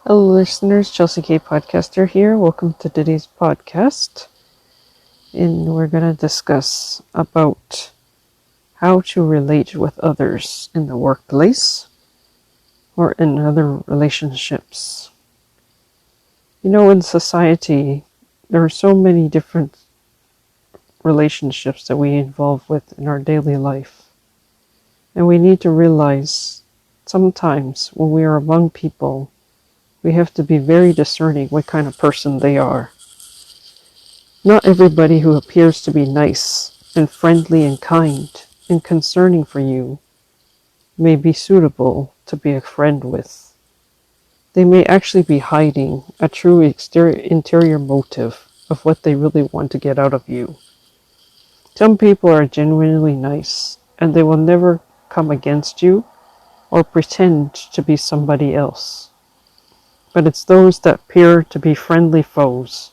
Hello, listeners. Chelsea K. Podcaster here. Welcome to today's podcast. And we're going to discuss about how to relate with others in the workplace or in other relationships. You know, in society, there are so many different relationships that we involve with in our daily life. And we need to realize sometimes when we are among people, we have to be very discerning what kind of person they are. Not everybody who appears to be nice and friendly and kind and concerning for you may be suitable to be a friend with. They may actually be hiding a true interior motive of what they really want to get out of you. Some people are genuinely nice and they will never come against you or pretend to be somebody else. But it's those that appear to be friendly foes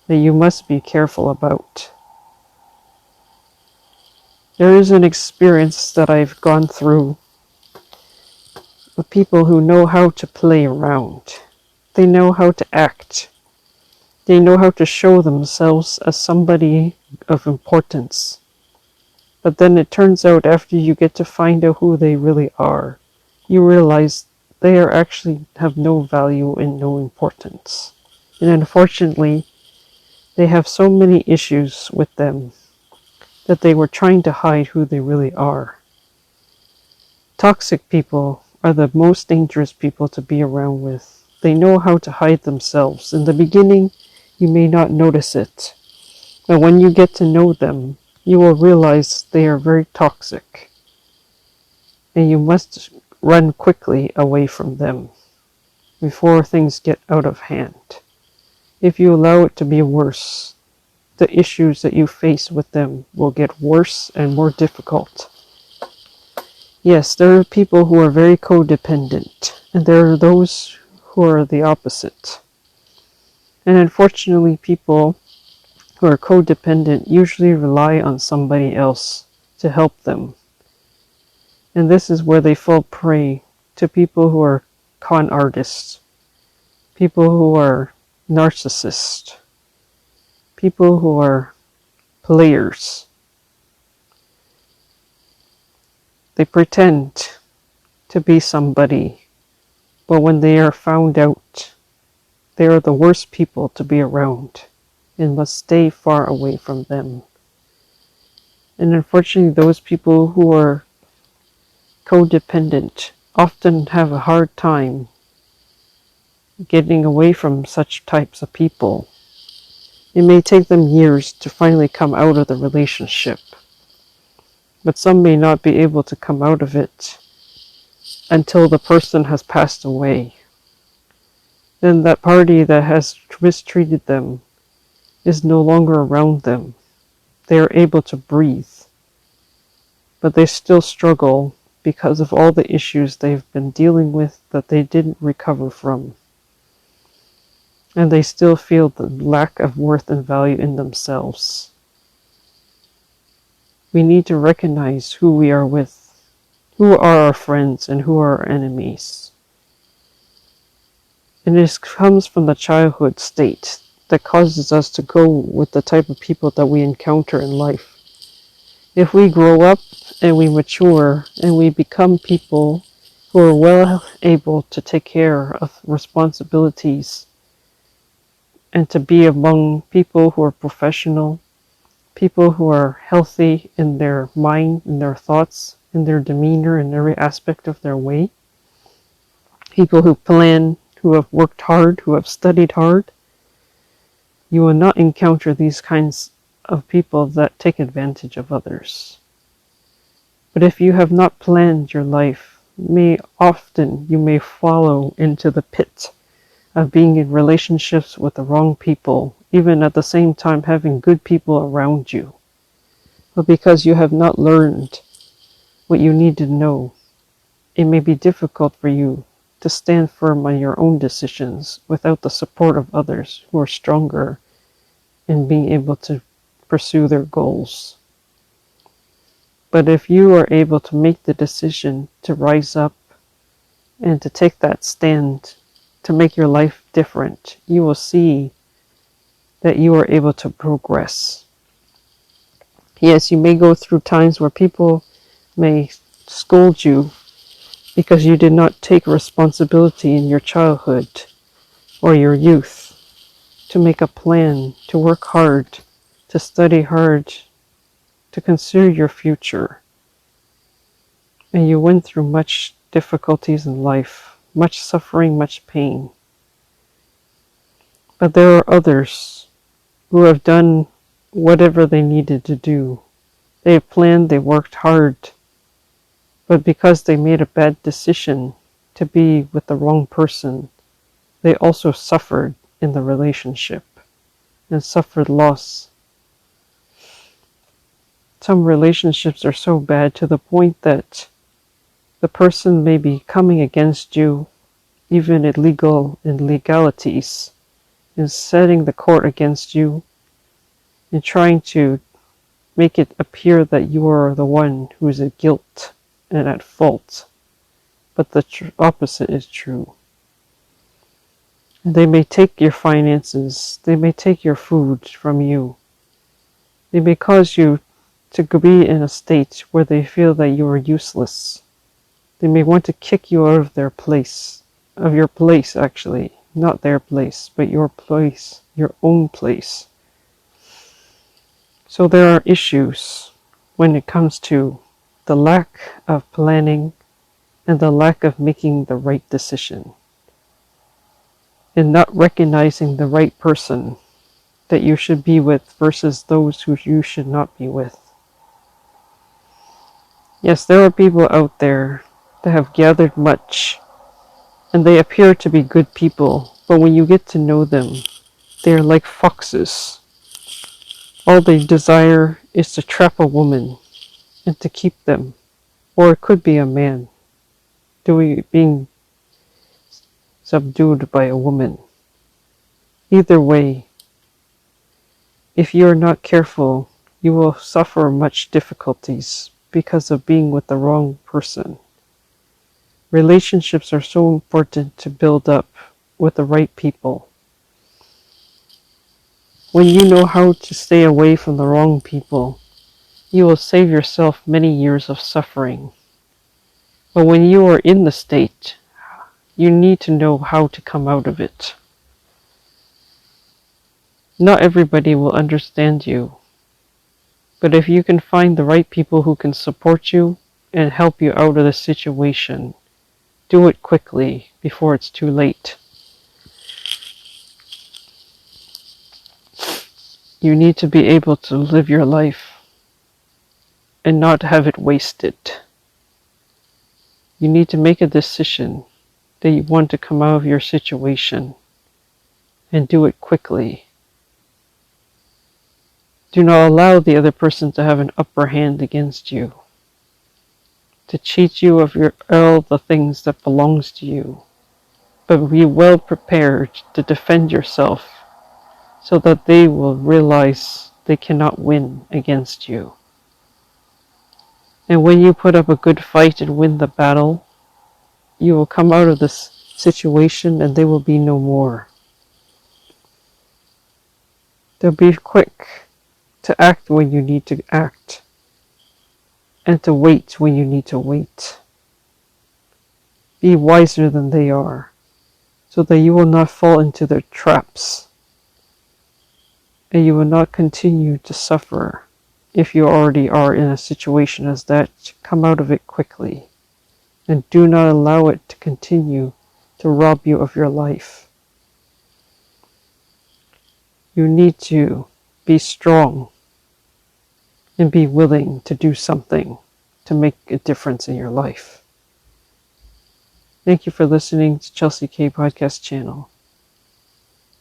that you must be careful about. There is an experience that I've gone through with people who know how to play around. They know how to act. They know how to show themselves as somebody of importance. But then it turns out after you get to find out who they really are, you realize they are actually have no value and no importance. And unfortunately, they have so many issues with them that they were trying to hide who they really are. Toxic people are the most dangerous people to be around with. They know how to hide themselves. In the beginning, you may not notice it, but when you get to know them, you will realize they are very toxic, and you must run quickly away from them before things get out of hand. If you allow it to be worse, the issues that you face with them will get worse and more difficult. Yes, there are people who are very codependent, and there are those who are the opposite. And unfortunately, people who are codependent usually rely on somebody else to help them. And this is where they fall prey to people who are con artists, people who are narcissists, people who are players. They pretend to be somebody, but when they are found out, they are the worst people to be around and must stay far away from them. And unfortunately, those people who are codependent often have a hard time getting away from such types of people. It may take them years to finally come out of the relationship, but some may not be able to come out of it until the person has passed away. Then that party that has mistreated them is no longer around them. They are able to breathe, but they still struggle because of all the issues they've been dealing with that they didn't recover from. And they still feel the lack of worth and value in themselves. We need to recognize who we are with, who are our friends and who are our enemies. And this comes from the childhood state that causes us to go with the type of people that we encounter in life. If we grow up and we mature and we become people who are well able to take care of responsibilities and to be among people who are professional, people who are healthy in their mind, in their thoughts, in their demeanor, in every aspect of their way, people who plan, who have worked hard, who have studied hard, you will not encounter these kinds of people that take advantage of others. But if you have not planned your life, you may follow into the pit of being in relationships with the wrong people, even at the same time having good people around you. But because you have not learned what you need to know, it may be difficult for you to stand firm on your own decisions without the support of others who are stronger in being able to pursue their goals. But if you are able to make the decision to rise up and to take that stand, to make your life different, you will see that you are able to progress. Yes, you may go through times where people may scold you because you did not take responsibility in your childhood or your youth to make a plan, to work hard, to study hard, to consider your future. And you went through much difficulties in life, much suffering, much pain. But there are others who have done whatever they needed to do. They have planned, they worked hard, but because they made a bad decision to be with the wrong person, they also suffered in the relationship and suffered loss. Some relationships are so bad to the point that the person may be coming against you, even in legalities, and setting the court against you and trying to make it appear that you are the one who is at guilt and at fault. But the opposite is true. They may take your finances, they may take your food from you. They may cause you to be in a state where they feel that you are useless. They may want to kick you out of their place, of your place actually, not their place, but your place, your own place. So there are issues when it comes to the lack of planning and the lack of making the right decision and not recognizing the right person that you should be with versus those who you should not be with. Yes, there are people out there that have gathered much and they appear to be good people, but when you get to know them, they are like foxes. All they desire is to trap a woman and to keep them, or it could be a man being subdued by a woman. Either way, if you are not careful, you will suffer much difficulties because of being with the wrong person. Relationships are so important to build up with the right people. When you know how to stay away from the wrong people, you will save yourself many years of suffering. But when you are in the state, you need to know how to come out of it. Not everybody will understand you, but if you can find the right people who can support you and help you out of the situation, do it quickly before it's too late. You need to be able to live your life and not have it wasted. You need to make a decision that you want to come out of your situation and do it quickly. Do not allow the other person to have an upper hand against you, to cheat you of all the things that belongs to you, but be well prepared to defend yourself so that they will realize they cannot win against you. And when you put up a good fight and win the battle, you will come out of this situation and they will be no more. They'll be quick to act when you need to act and to wait when you need to wait. Be wiser than they are so that you will not fall into their traps and you will not continue to suffer. If you already are in a situation as that, come out of it quickly and do not allow it to continue to rob you of your life. You need to be strong and be willing to do something to make a difference in your life. Thank you for listening to Chelsea K Podcast Channel.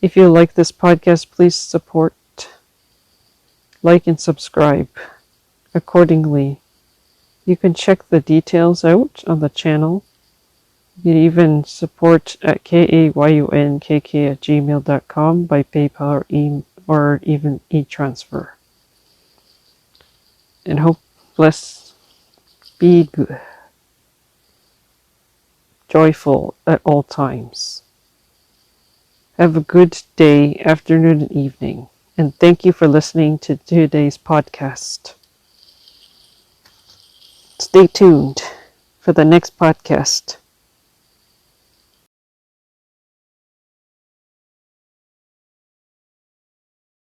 If you like this podcast, please support, like, and subscribe accordingly. You can check the details out on the channel. You can even support at kayunkk@gmail.com by PayPal or even e-transfer. And hope, bless, be good, joyful at all times. Have a good day, afternoon, and evening. And thank you for listening to today's podcast. Stay tuned for the next podcast.